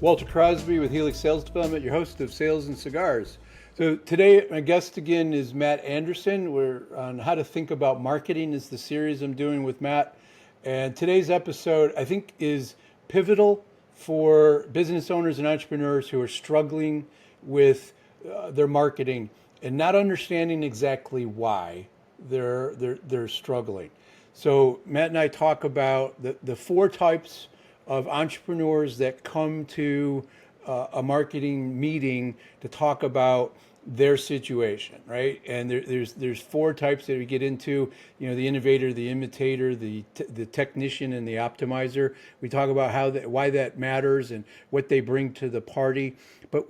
Walter Crosby with Helix Sales Development, your host of Sales and Cigars. So today, my guest again is Matt Anderson. We're on how to think about marketing is the series I'm doing with Matt. And today's episode, I think, is pivotal for business owners and entrepreneurs who are struggling with their marketing and not understanding exactly why they're struggling. So Matt and I talk about the four types of entrepreneurs that come to a marketing meeting to talk about their situation, right? And there's four types that we get into. You know, the innovator, the imitator, the technician, and the optimizer. We talk about why that matters and what they bring to the party. But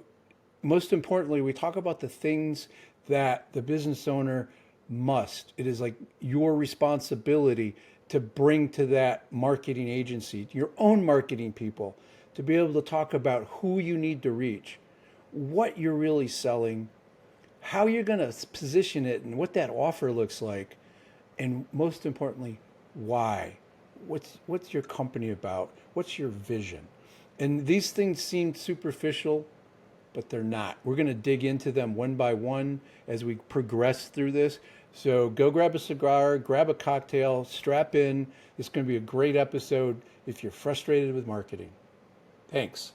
most importantly, we talk about the things that the business owner must. It is like your responsibility to bring to that marketing agency, your own marketing people, to be able to talk about who you need to reach, what you're really selling, how you're going to position it, and what that offer looks like, and most importantly, why. What's your company about? What's your vision? And these things seem superficial, but they're not. We're going to dig into them one by one as we progress through this. So go grab a cigar, grab a cocktail, strap in. It's going to be a great episode if you're frustrated with marketing. Thanks.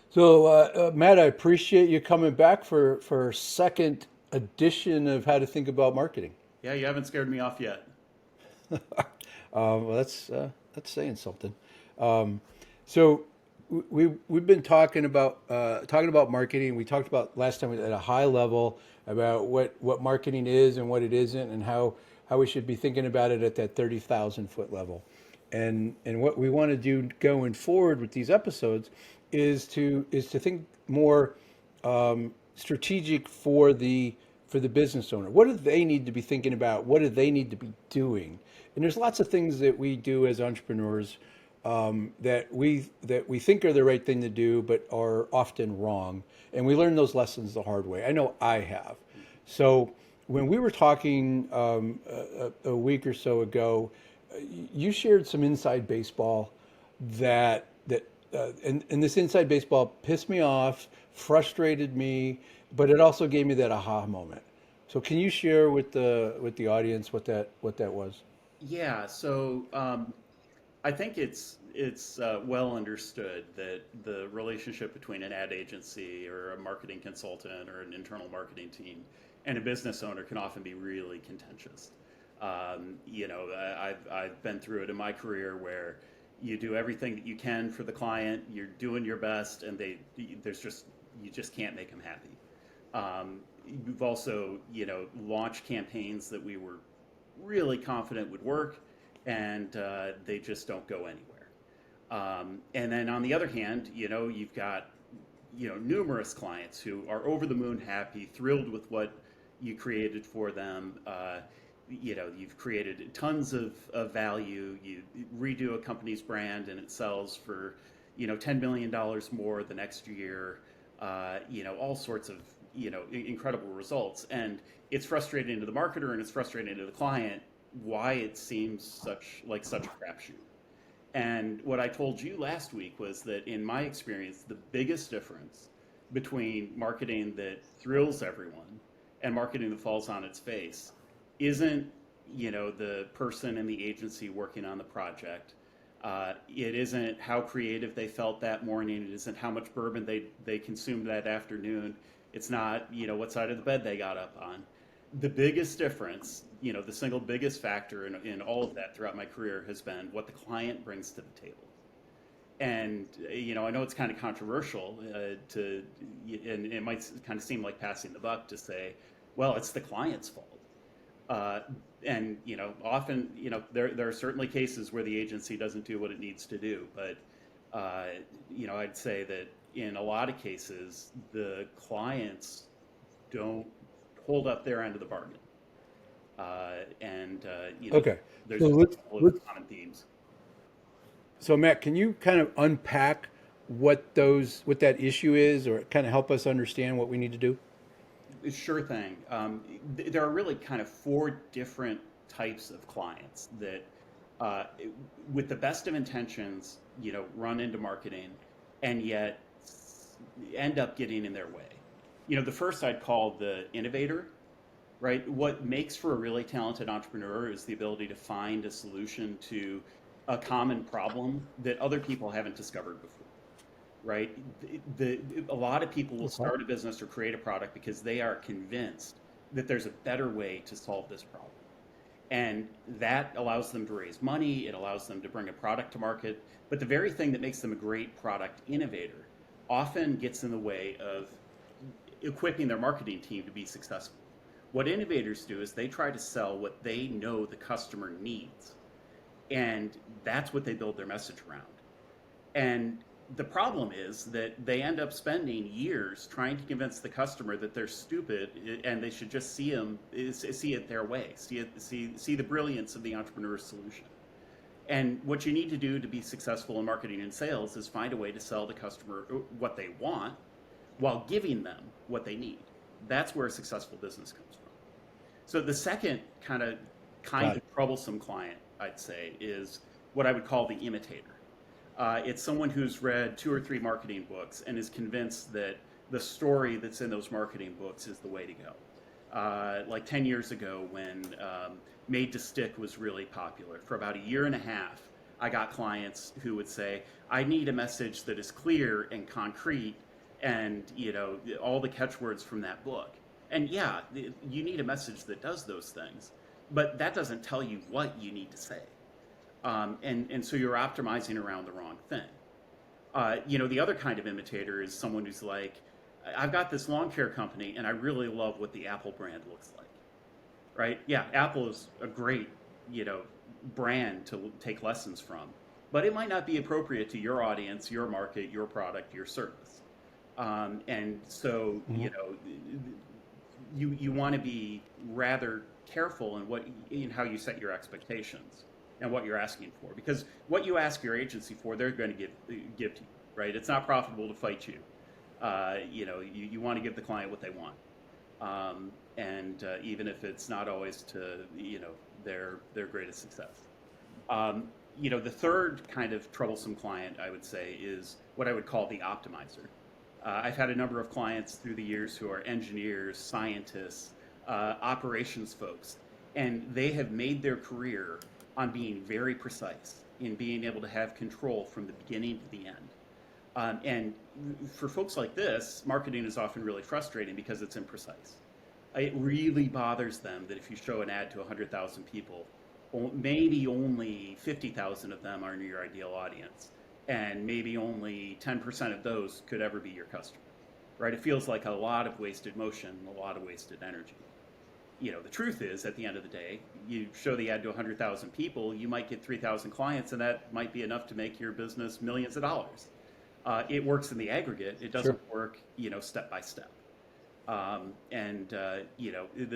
So, Matt, I appreciate you coming back for our second edition of How to Think About Marketing. Yeah, you haven't scared me off yet. Well, that's saying something. So we've been talking about marketing. We talked about last time at a high level about what marketing is and what it isn't, and how we should be thinking about it at that 30,000 foot level. And what we want to do going forward with these episodes is to think more strategic for the business owner. What do they need to be thinking about? What do they need to be doing? And there's lots of things that we do as entrepreneurs that we think are the right thing to do, but are often wrong. And we learn those lessons the hard way. I know I have. So when we were talking a week or so ago, you shared some inside baseball and this inside baseball pissed me off, frustrated me, but it also gave me that aha moment. So can you share with the audience what that was? Yeah, so I think it's well understood that the relationship between an ad agency or a marketing consultant or an internal marketing team and a business owner can often be really contentious. I've been through it in my career where you do everything that you can for the client, you're doing your best, and you just can't make them happy. We've also, launched campaigns that we were really confident would work, and they just don't go anywhere. And then on the other hand, you've got, numerous clients who are over the moon happy, thrilled with what you created for them. You've created tons of value. You redo a company's brand and it sells for, $10 million more the next year. All sorts of, incredible results. And it's frustrating to the marketer and it's frustrating to the client why it seems such a crapshoot. And what I told you last week was that in my experience, the biggest difference between marketing that thrills everyone and marketing that falls on its face isn't, the person in the agency working on the project. It isn't how creative they felt that morning. It isn't how much bourbon they consumed that afternoon. It's not, what side of the bed they got up on. The biggest difference, the single biggest factor in all of that throughout my career has been what the client brings to the table. And, I know it's kind of controversial and it might kind of seem like passing the buck to say, well, it's the client's fault. And often there are certainly cases where the agency doesn't do what it needs to do, but I'd say that in a lot of cases the clients don't hold up their end of the bargain, and Okay. there's So just a let's, couple of let's common themes. so Matt, can you kind of unpack what that issue is, or kind of help us understand what we need to do? Sure thing. There are really kind of four different types of clients that, uh, with the best of intentions, run into marketing and yet end up getting in their way. The first I'd call the innovator, right? What makes for a really talented entrepreneur is the ability to find a solution to a common problem that other people haven't discovered before, right? A lot of people will Okay. start a business or create a product because they are convinced that there's a better way to solve this problem. And that allows them to raise money, it allows them to bring a product to market. But the very thing that makes them a great product innovator often gets in the way of equipping their marketing team to be successful. What innovators do is they try to sell what they know the customer needs, and that's what they build their message around. And the problem is that they end up spending years trying to convince the customer that they're stupid and they should just see it their way, see the brilliance of the entrepreneur's solution. And what you need to do to be successful in marketing and sales is find a way to sell the customer what they want while giving them what they need. That's where a successful business comes from. So the second kind Got of it. troublesome client, I'd say, is what I would call the imitator. It's someone who's read 2 or 3 marketing books and is convinced that the story that's in those marketing books is the way to go. Like 10 years ago, when Made to Stick was really popular, for about a year and a half, I got clients who would say, I need a message that is clear and concrete and all the catchwords from that book. And yeah, you need a message that does those things, but that doesn't tell you what you need to say. And so you're optimizing around the wrong thing. The other kind of imitator is someone who's like, I've got this lawn care company and I really love what the Apple brand looks like, right? Yeah, Apple is a great, you know, brand to take lessons from, but it might not be appropriate to your audience, your market, your product, your service. And so, Mhm. you want to be rather careful in how you set your expectations and what you're asking for, because what you ask your agency for, they're going to give to you, right? It's not profitable to fight you. You want to give the client what they want, and even if it's not always to their greatest success. The third kind of troublesome client, I would say, is what I would call the optimizer. I've had a number of clients through the years who are engineers, scientists, operations folks, and they have made their career on being very precise, in being able to have control from the beginning to the end. And for folks like this, marketing is often really frustrating because it's imprecise. It really bothers them that if you show an ad to 100,000 people, maybe only 50,000 of them are your ideal audience, and maybe only 10% of those could ever be your customer, right? It feels like a lot of wasted motion, a lot of wasted energy. The truth is, at the end of the day, you show the ad to 100,000 people, you might get 3,000 clients, and that might be enough to make your business millions of dollars. It works in the aggregate. It Sure. doesn't work, step by step. The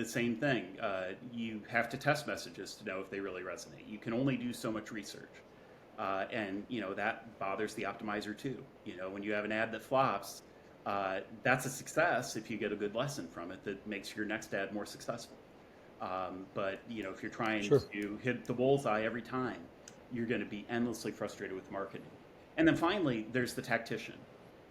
same thing. You have to test messages to know if they really resonate. You can only do so much research, and that bothers the optimizer too. When you have an ad that flops, that's a success if you get a good lesson from it that makes your next ad more successful. But if you're trying Sure. to hit the bullseye every time, you're going to be endlessly frustrated with marketing. And then finally, there's the tactician.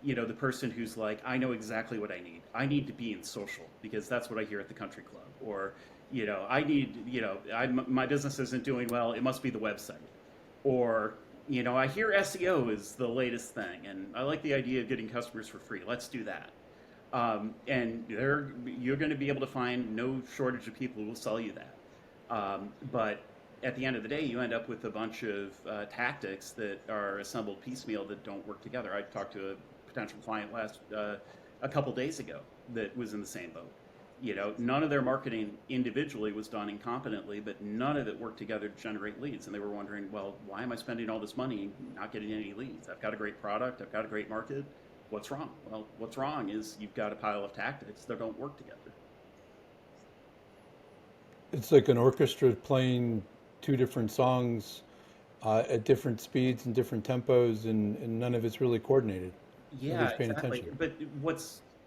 The person who's like, I know exactly what I need. I need to be in social because that's what I hear at the country club. Or, I need, my business isn't doing well. It must be the website. Or, I hear SEO is the latest thing, and I like the idea of getting customers for free. Let's do that. And you're going to be able to find no shortage of people who will sell you that. But at the end of the day, you end up with a bunch of tactics that are assembled piecemeal that don't work together. I talked to a potential client a couple days ago that was in the same boat. None of their marketing individually was done incompetently, but none of it worked together to generate leads. And they were wondering, well, why am I spending all this money and not getting any leads? I've got a great product. I've got a great market. What's wrong? Well, what's wrong is you've got a pile of tactics that don't work together. It's like an orchestra playing two different songs at different speeds and different tempos, and none of it's really coordinated. Yeah, Nobody's paying exactly. attention. But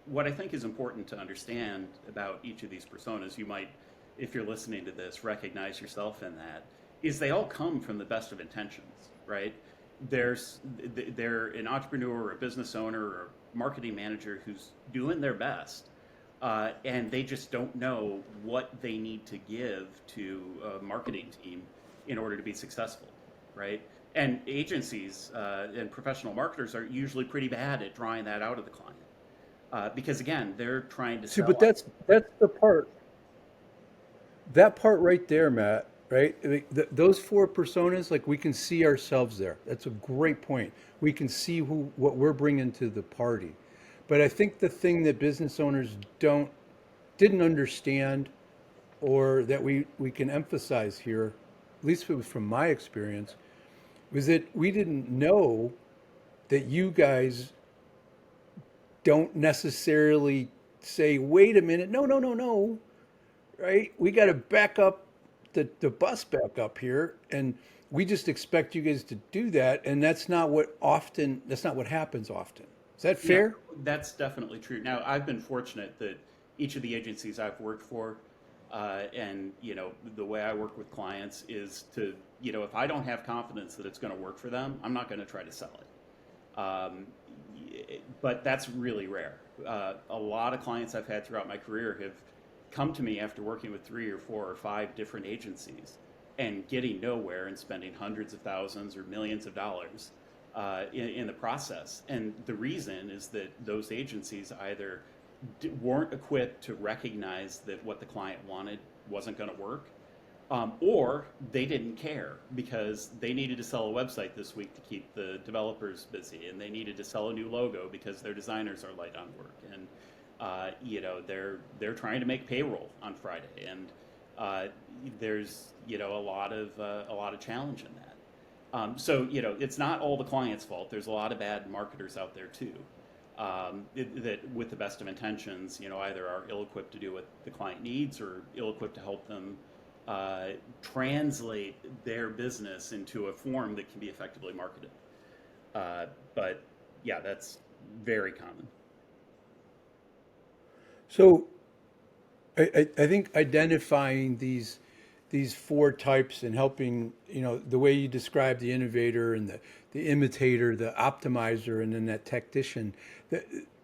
what I think is important to understand about each of these personas, you might, if you're listening to this, recognize yourself in that, is they all come from the best of intentions, right? they're an entrepreneur or a business owner or a marketing manager who's doing their best, and they just don't know what they need to give to a marketing team in order to be successful, right? And agencies and professional marketers are usually pretty bad at drawing that out of the client, because again, they're trying to See, sell. but that's the part. That part right there, Matt, right? I mean, those four personas, like we can see ourselves there. That's a great point. We can see what we're bringing to the party. But I think the thing that business owners didn't understand, or that we can emphasize here, at least it was from my experience, was that we didn't know that you guys don't necessarily say, wait a minute, no, no, no, no, right? We got to back up the bus back up here, and we just expect you guys to do that, and that's not what happens often. Is that Yeah, fair? that's definitely true. Now, I've been fortunate that each of the agencies I've worked for, and the way I work with clients is to, if I don't have confidence that it's going to work for them, I'm not going to try to sell it. But that's really rare. A lot of clients I've had throughout my career have come to me after working with 3 or 4 or 5 different agencies and getting nowhere and spending hundreds of thousands or millions of dollars in the process. And the reason is that those agencies either weren't equipped to recognize that what the client wanted wasn't going to work, or they didn't care because they needed to sell a website this week to keep the developers busy, and they needed to sell a new logo because their designers are light on work, and they're trying to make payroll on Friday, and there's a lot of challenge in that. So it's not all the client's fault. There's a lot of bad marketers out there too, that with the best of intentions, either are ill-equipped to do what the client needs or ill-equipped to help them translate their business into a form that can be effectively marketed. But yeah, that's very common. So I think identifying these four types and helping, the way you describe the innovator and the imitator, the optimizer, and then that tactician,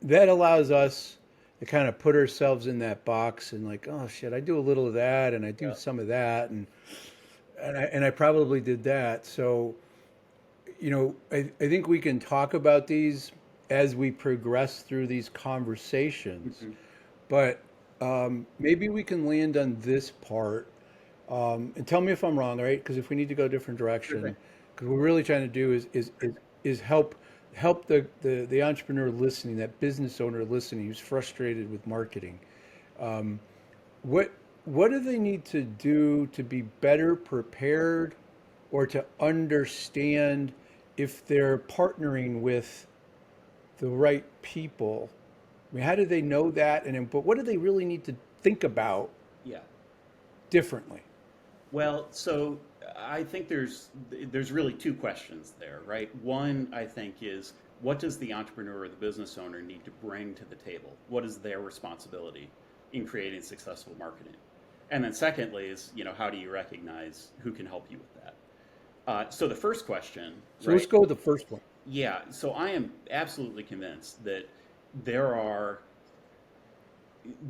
that allows us to kind of put ourselves in that box and like, oh shit, I do a little of that and I do Yeah. some of that, and I probably did that. So, I think we can talk about these as we progress through these conversations, Mhm. but maybe we can land on this part, and tell me if I'm wrong, all right? Because if we need to go a different Sure thing. direction, because what we're really trying to do is help the entrepreneur listening, that business owner listening, who's frustrated with marketing. What what do they need to do to be better prepared, or to understand if they're partnering with the right people? I mean, how do they know that? But what do they really need to think about Yeah. differently? Well, so I think there's really two questions there, right? One, I think, is what does the entrepreneur or the business owner need to bring to the table? What is their responsibility in creating successful marketing? And then secondly is, how do you recognize who can help you with that? So the first question, So let's right? go with the first one. Yeah. So I am absolutely convinced that there are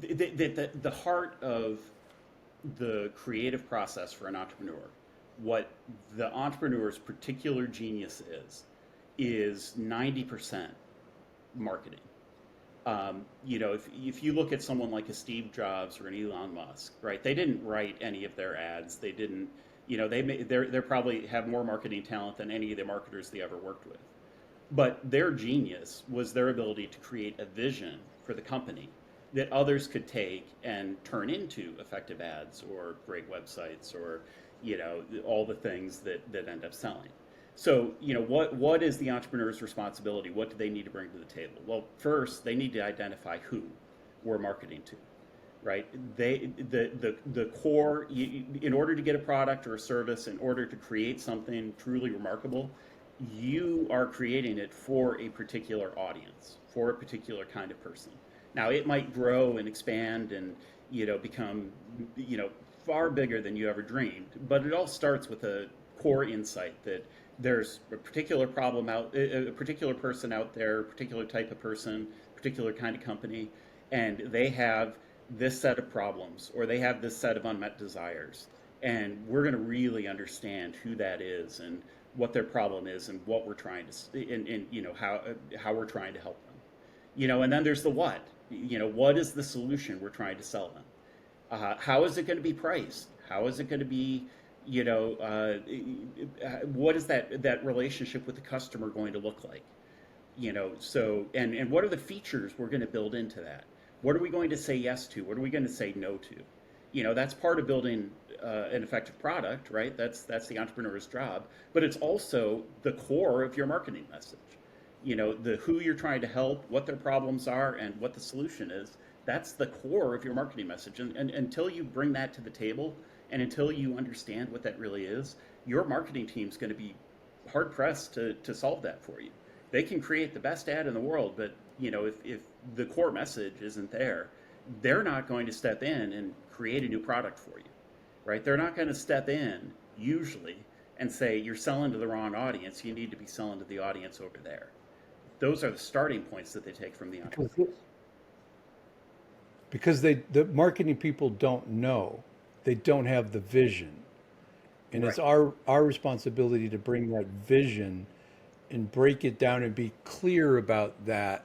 the heart of the creative process for an entrepreneur, what the entrepreneur's particular genius is 90% marketing. If you look at someone like a Steve Jobs or an Elon Musk, right? They didn't write any of their ads. They didn't, they're probably have more marketing talent than any of the marketers they ever worked with. But their genius was their ability to create a vision for the company that others could take and turn into effective ads or great websites or, all the things that end up selling. So, what is the entrepreneur's responsibility? What do they need to bring to the table? Well, first, they need to identify who we're marketing to, right? The core, in order to get a product or a service, in order to create something truly remarkable, you are creating it for a particular audience, for a particular kind of person. Now, it might grow and expand and become far bigger than you ever dreamed, but it all starts with a core insight that there's a particular problem out, a particular person out there, a particular type of person, particular kind of company, and they have this set of problems or they have this set of unmet desires. And we're going to really understand who that is and what their problem is and what we're trying to, and how we're trying to help them. And then there's the what. What is the solution we're trying to sell them? How is it going to be priced? How is it going to be, what is that relationship with the customer going to look like? And what are the features we're going to build into that? What are we going to say yes to? What are we going to say no to? That's part of building an effective product, right? That's the entrepreneur's job, but it's also the core of your marketing message. The who you're trying to help, what their problems are, and what the solution is. That's the core of your marketing message. And until you bring that to the table, and until you understand what that really is, your marketing team's going to be hard pressed to solve that for you. They can create the best ad in the world, but if the core message isn't there, they're not going to step in and create a new product for you, right? They're not going to step in usually and say you're selling to the wrong audience. You need to be selling to the audience over there. Those are the starting points that they take from the entrepreneur. Because the marketing people don't know, they don't have the vision, and Right. it's our responsibility to bring that vision and break it down and be clear about that,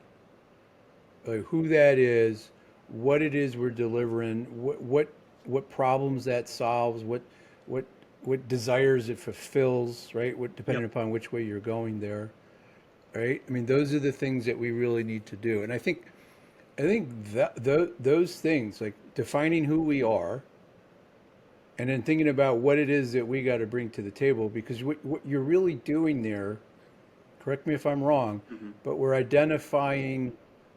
like who that is, what it is we're delivering, what problems that solves, what what desires it fulfills, right? What depending Yep. upon which way you're going there, right? I mean, those are the things that we really need to do, and I think that those things, like defining who we are, and then thinking about what it is that we got to bring to the table, because what you're really doing there, correct me if I'm wrong, Hmm. but we're identifying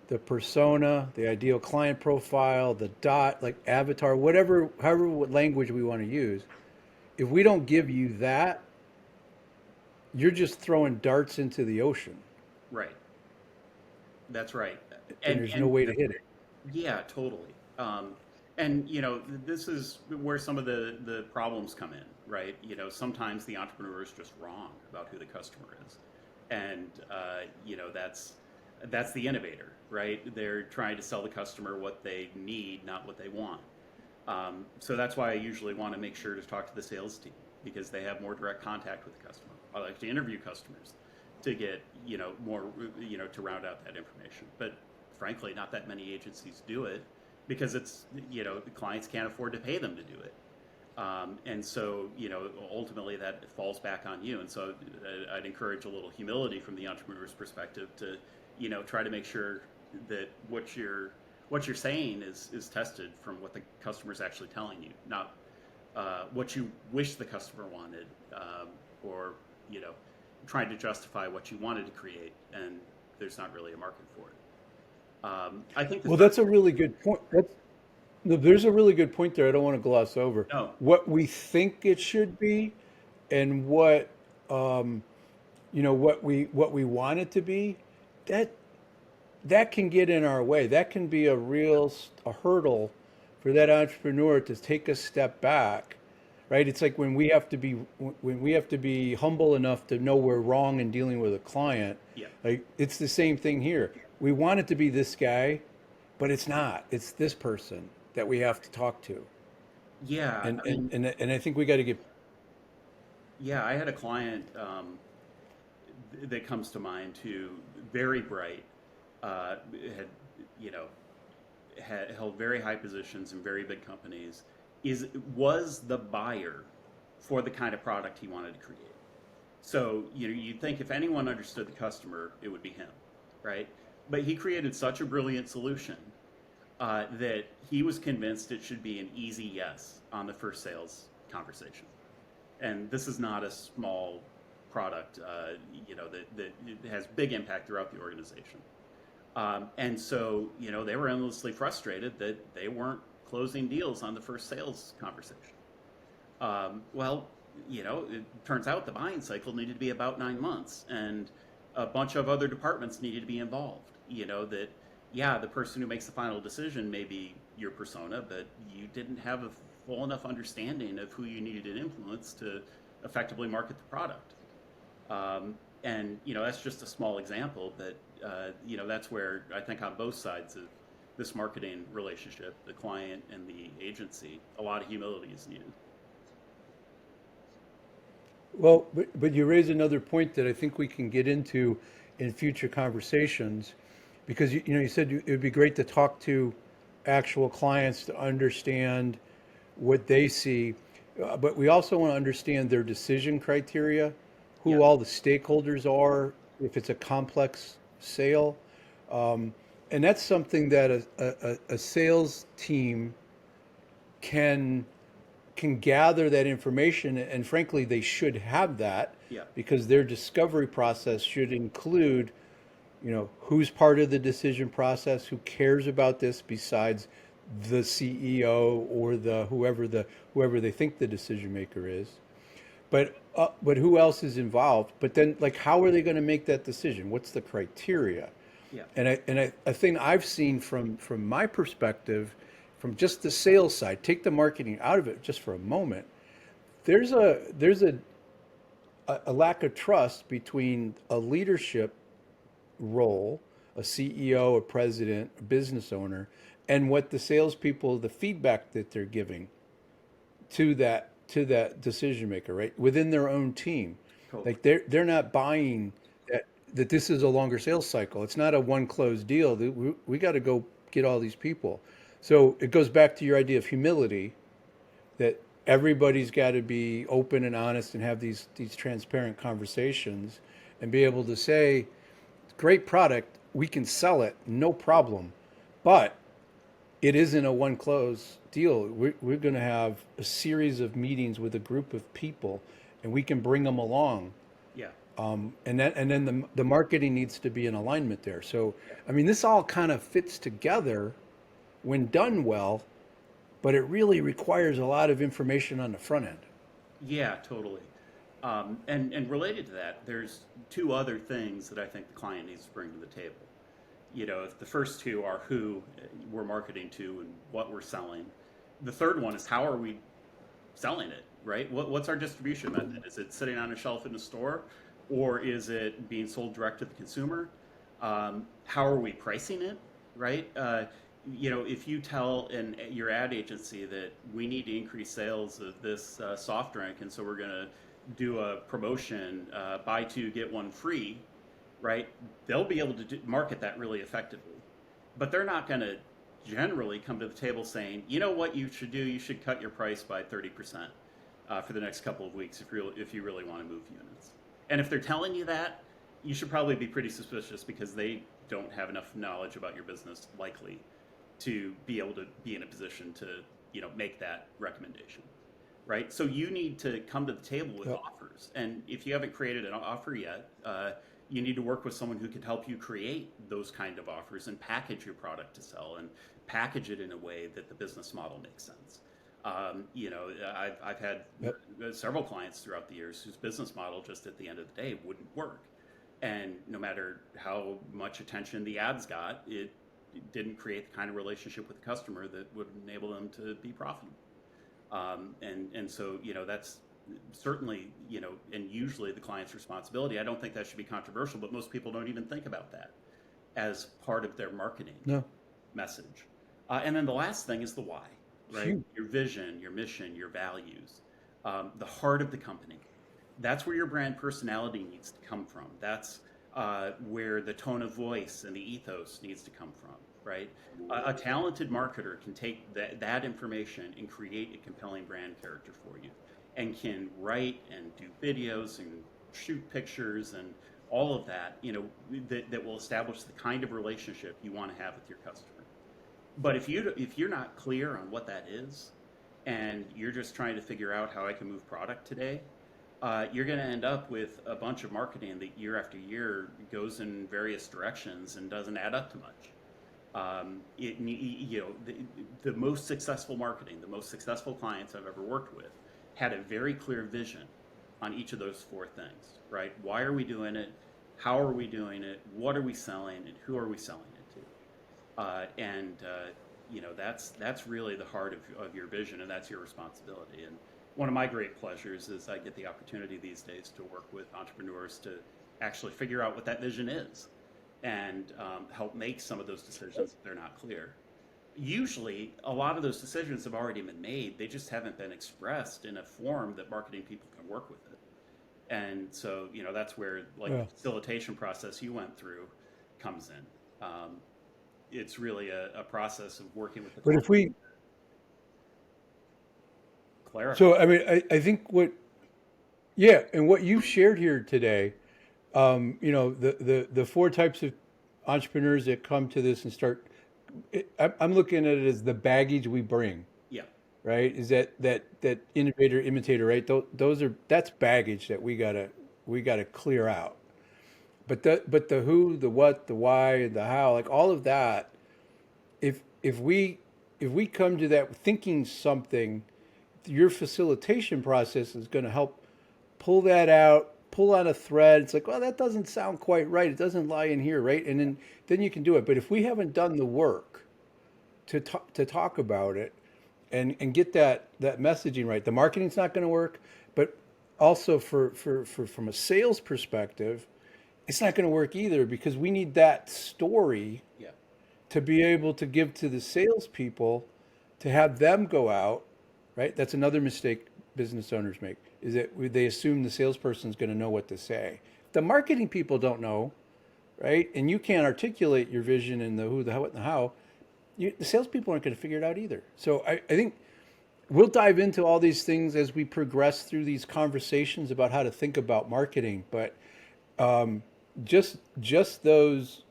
the persona, the ideal client profile, the dot, like avatar, whatever, however, what language we want to use. If we don't give you that, you're just throwing darts into the ocean, Right. That's right. and And there's no and way to hit it. yeah, totally. And this is where some of the problems come in, right? Sometimes the entrepreneur is just wrong about who the customer is, and that's the innovator, right? They're trying to sell the customer what they need, not what they want. So that's why I usually want to make sure to talk to the sales team because they have more direct contact with the customer. I like to interview customers to get more to round out that information. But frankly, not that many agencies do it because it's the clients can't afford to pay them to do it. And so, ultimately that falls back on you. And so I'd encourage a little humility from the entrepreneur's perspective to, try to make sure that what you're saying is tested from what the customer's actually telling you, not what you wish the customer wanted, or, you know, trying to justify what you wanted to create, and there's not really a market for it. I think the Well, third, that's a really good point. No, there's a really good point there. I don't want to gloss over no, what we think it should be, and what what we want it to be. That that can get in our way. That can be a hurdle for that entrepreneur to take a step back, right? It's like when we have to be humble enough to know we're wrong in dealing with a client. yeah, Like it's the same thing here. We want it to be this guy, but it's not. It's this person that we have to talk to, yeah. and I and mean, and, and I think we got to get. yeah. I had a client that comes to mind who very bright, had you know had held very high positions in very big companies, was the buyer for the kind of product he wanted to create. So you'd think if anyone understood the customer, it would be him, right? But he created such a brilliant solution that he was convinced it should be an easy yes on the first sales conversation. And this is not a small product, that it has big impact throughout the organization. And so, they were endlessly frustrated that they weren't closing deals on the first sales conversation. Well, it turns out the buying cycle needed to be about 9 months, and a bunch of other departments needed to be involved. That, yeah, the person who makes the final decision may be your persona, but you didn't have a full enough understanding of who you needed to influence to effectively market the product. And that's just a small example, but that's where I think on both sides of this marketing relationship, the client and the agency, a lot of humility is needed. Well, but you raise another point that I think we can get into in future conversations, because you said it would be great to talk to actual clients to understand what they see, but we also want to understand their decision criteria, Yeah, who all the stakeholders are, if it's a complex sale, and that's something that a sales team can gather that information, and frankly they should have that, yeah, because their discovery process should include, who's part of the decision process, who cares about this besides the CEO or whoever they think the decision maker is, but who else is involved, but then, like, how are they going to make that decision, what's the criteria. yeah, And a thing I've seen from my perspective, from just the sales side, take the marketing out of it just for a moment. There's a lack of trust between a leadership role, a CEO, a president, a business owner, and what the salespeople, the feedback that they're giving to that decision maker, right, within their own team. totally. Like, they're not buying that this is a longer sales cycle. It's not a one closed deal. We got to go get all these people. So it goes back to your idea of humility, that everybody's got to be open and honest and have these transparent conversations, and be able to say, great product, we can sell it, no problem, but it isn't a one close deal. We're going to have a series of meetings with a group of people, and we can bring them along. Yeah, And then the marketing needs to be in alignment there. So, yeah, I mean, this all kind of fits together when done well, but it really requires a lot of information on the front end. yeah, totally. And related to that, there's two other things that I think the client needs to bring to the table. If the first two are who we're marketing to and what we're selling. The third one is how are we selling it, right? What's our distribution method? Is it sitting on a shelf in a store, or is it being sold direct to the consumer? How are we pricing it, right? If you tell your ad agency that we need to increase sales of this soft drink, and so we're going to do a promotion, buy two get one free, right? They'll be able to market that really effectively, but they're not going to generally come to the table saying, you know what you should do? You should cut your price by 30% for the next couple of weeks if you really want to move units. And if they're telling you that, you should probably be pretty suspicious, because they don't have enough knowledge about your business, likely, to be able to be in a position to make that recommendation, right? So you need to come to the table with Yep. offers, and if you haven't created an offer yet, you need to work with someone who can help you create those kind of offers and package your product to sell, and package it in a way that the business model makes sense. I've had Yep. several clients throughout the years whose business model just at the end of the day wouldn't work. And no matter how much attention the ads got, it didn't create the kind of relationship with the customer that would enable them to be profitable. And so, that's certainly, and usually the client's responsibility. I don't think that should be controversial, but most people don't even think about that as part of their marketing No. message. And then the last thing is the why, right? Phew. Your vision, your mission, your values, the heart of the company. That's where your brand personality needs to come from. That's where the tone of voice and the ethos needs to come from, right? A talented marketer can take that information and create a compelling brand character for you, and can write and do videos and shoot pictures and all of that, that will establish the kind of relationship you want to have with your customer. But if you're not clear on what that is, and you're just trying to figure out how I can move product today, you're going to end up with a bunch of marketing that year after year goes in various directions and doesn't add up to much. The most successful marketing, the most successful clients I've ever worked with, had a very clear vision on each of those four things, right? Why are we doing it? How are we doing it? What are we selling? And who are we selling it to? That's really the heart of your vision, and that's your responsibility. one of my great pleasures is I get the opportunity these days to work with entrepreneurs to actually figure out what that vision is and help make some of those decisions if they're not clear. Usually, a lot of those decisions have already been made, they just haven't been expressed in a form that marketing people can work with it. And so, that's where like Yeah. the facilitation process you went through comes in. It's really a process of working with the But client if we, to clarify. so I mean, I think what, yeah, and what you've shared here today, the four types of entrepreneurs that come to this and start, I'm looking at it as the baggage we bring, Yeah, right? Is that innovator, imitator, right? That's baggage that we gotta clear out. But the who, the what, the why, the how, like all of that, if we come to that thinking something, your facilitation process is going to help pull that out, pull on a thread. It's like, well, that doesn't sound quite right. It doesn't lie in here, right? And then you can do it. But if we haven't done the work to talk about it and get that messaging right, the marketing's not going to work. But also for from a sales perspective, it's not going to work either because we need that story yeah, to be able to give to the salespeople to have them go out, right? That's another mistake business owners make is that they assume the salesperson's going to know what to say. The marketing people don't know, right? And you can't articulate your vision and the who, the what, and the how. The salespeople aren't going to figure it out either. So I think we'll dive into all these things as we progress through these conversations about how to think about marketing. But just those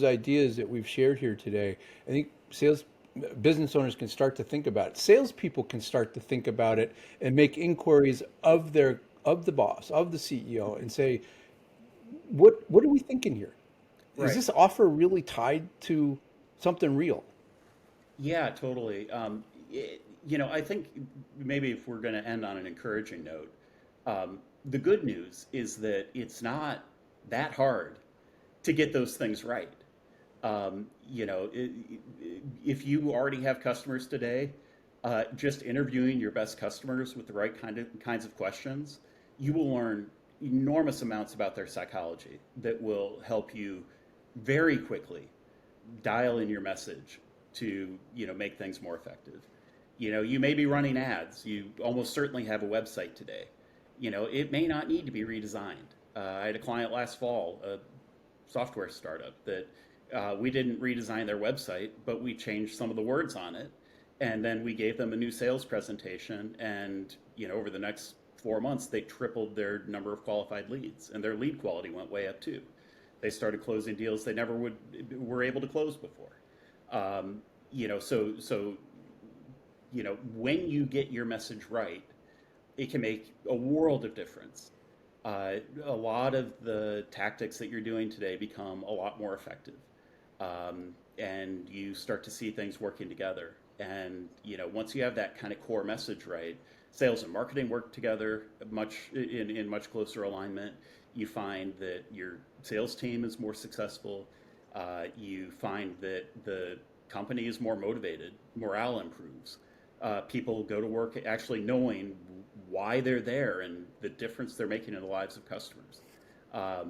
ideas that we've shared here today, I think sales business owners can start to think about it. Salespeople can start to think about it and make inquiries of the boss, of the CEO, and say, what are we thinking here? Is right. this offer really tied to something real? Yeah, totally. I think maybe if we're going to end on an encouraging note, the good news is that it's not that hard to get those things right. If you already have customers today, just interviewing your best customers with the right kinds of questions, you will learn enormous amounts about their psychology that will help you very quickly dial in your message to make things more effective. You may be running ads. You almost certainly have a website today. It may not need to be redesigned. I had a client last fall, a software startup that we didn't redesign their website, but we changed some of the words on it, and then we gave them a new sales presentation. And over the next 4 months, they tripled their number of qualified leads, and their lead quality went way up too. They started closing deals they never were able to close before. So when you get your message right, it can make a world of difference. A lot of the tactics that you're doing today become a lot more effective, and you start to see things working together. And once you have that kind of core message right, sales and marketing work together in much closer alignment. You find that your sales team is more successful. You find that the company is more motivated. Morale improves. People go to work actually knowing why they're there and the difference they're making in the lives of customers. Oh,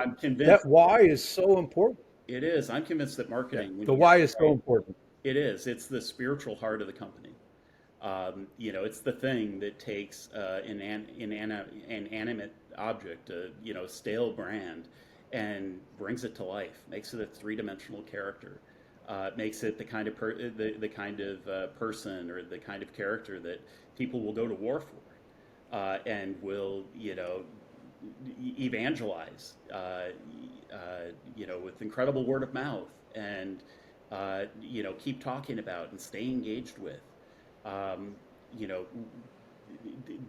I'm convinced that why is so important. it is. I'm convinced that Yeah, marketing, when the you get why it is so right, important. it is. It's the spiritual heart of the company. It's the thing that takes an animate object, a stale brand, and brings it to life, makes it a three-dimensional character, makes it the kind of person or the kind of character that people will go to war for, and will evangelize, with incredible word of mouth, and keep talking about and stay engaged with. Um, you know,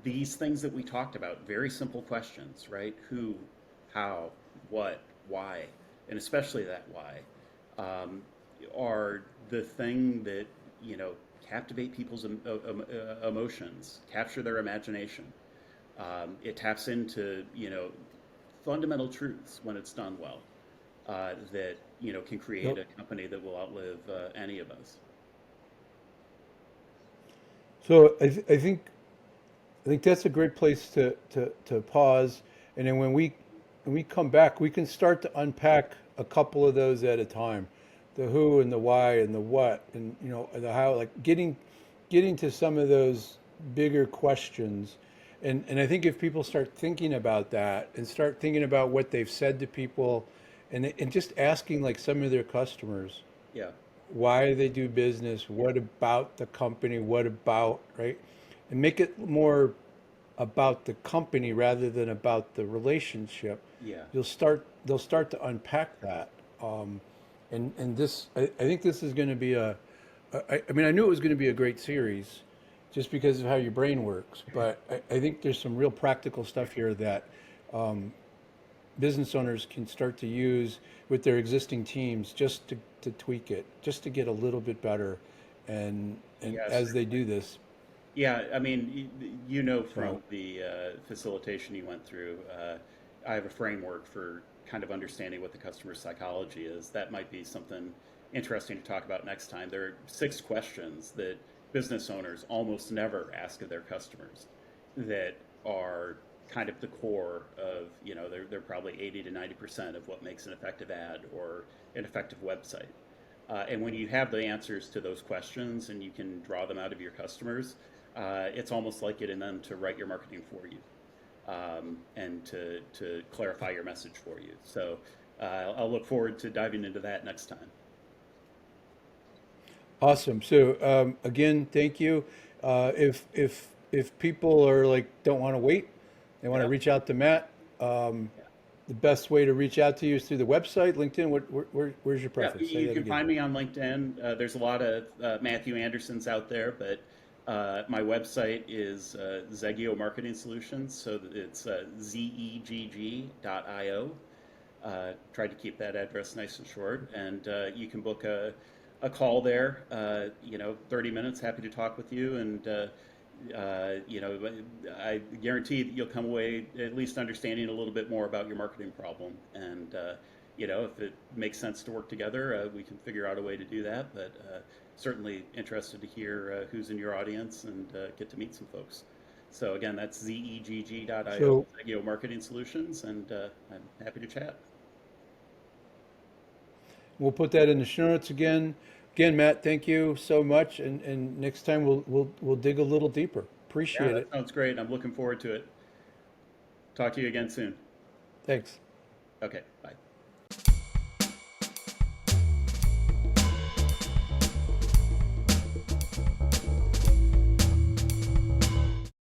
these things that we talked about, very simple questions, right? Who, how, what, why, and especially that why, um, are the thing that, captivate people's emotions, capture their imagination. It taps into, fundamental truths when it's done well, that, can create So, a company that will outlive any of us. So I think that's a great place to pause. And then when we come back, we can start to unpack a couple of those at a time. The who and the why and the what and the how, like getting to some of those bigger questions. And I think if people start thinking about that and start thinking about what they've said to people and just asking like some of their customers, Yeah. why they do business, what about the company, what about, right? And make it more about the company rather than about the relationship. Yeah. They'll start to unpack that. Um, and this, I think this is going to be I mean, I knew it was going to be a great series just because of how your brain works, but I think there's some real practical stuff here that business owners can start to use with their existing teams just to tweak it, just to get a little bit better. And Yes. as they do this, Yeah, I mean, you know so from the facilitation you went through, I have a framework for kind of understanding what the customer psychology is. That might be something interesting to talk about next time. There are 6 questions that business owners almost never ask of their customers that are kind of the core of, they're probably 80 to 90% of what makes an effective ad or an effective website. And when you have the answers to those questions and you can draw them out of your customers, it's almost like getting them to write your marketing for you and to clarify your message for you. So I'll look forward to diving into that next time. awesome. So again, thank you. If people are like don't want to wait, they want to Yeah. reach out to Matt. Yeah. The best way to reach out to you is through the website, LinkedIn. Where's your Yeah, preference? Say you that can again. find me on LinkedIn. There's a lot of Matthew Andersons out there, but my website is Zegio Marketing Solutions. So it's zegg.io. Tried to keep that address nice and short, and you can book a call there. 30 minutes. Happy to talk with you, and I guarantee that you'll come away at least understanding a little bit more about your marketing problem. And if it makes sense to work together, we can figure out a way to do that. But certainly interested to hear who's in your audience and get to meet some folks. So again, that's zegg.io, So Zegio Marketing Solutions, and I'm happy to chat. we'll put that in the show notes again. Again, Matt, thank you so much. And next time we'll dig a little deeper. Yeah, Appreciate that it. sounds great. I'm looking forward to it. Talk to you again soon. Thanks. Okay, bye.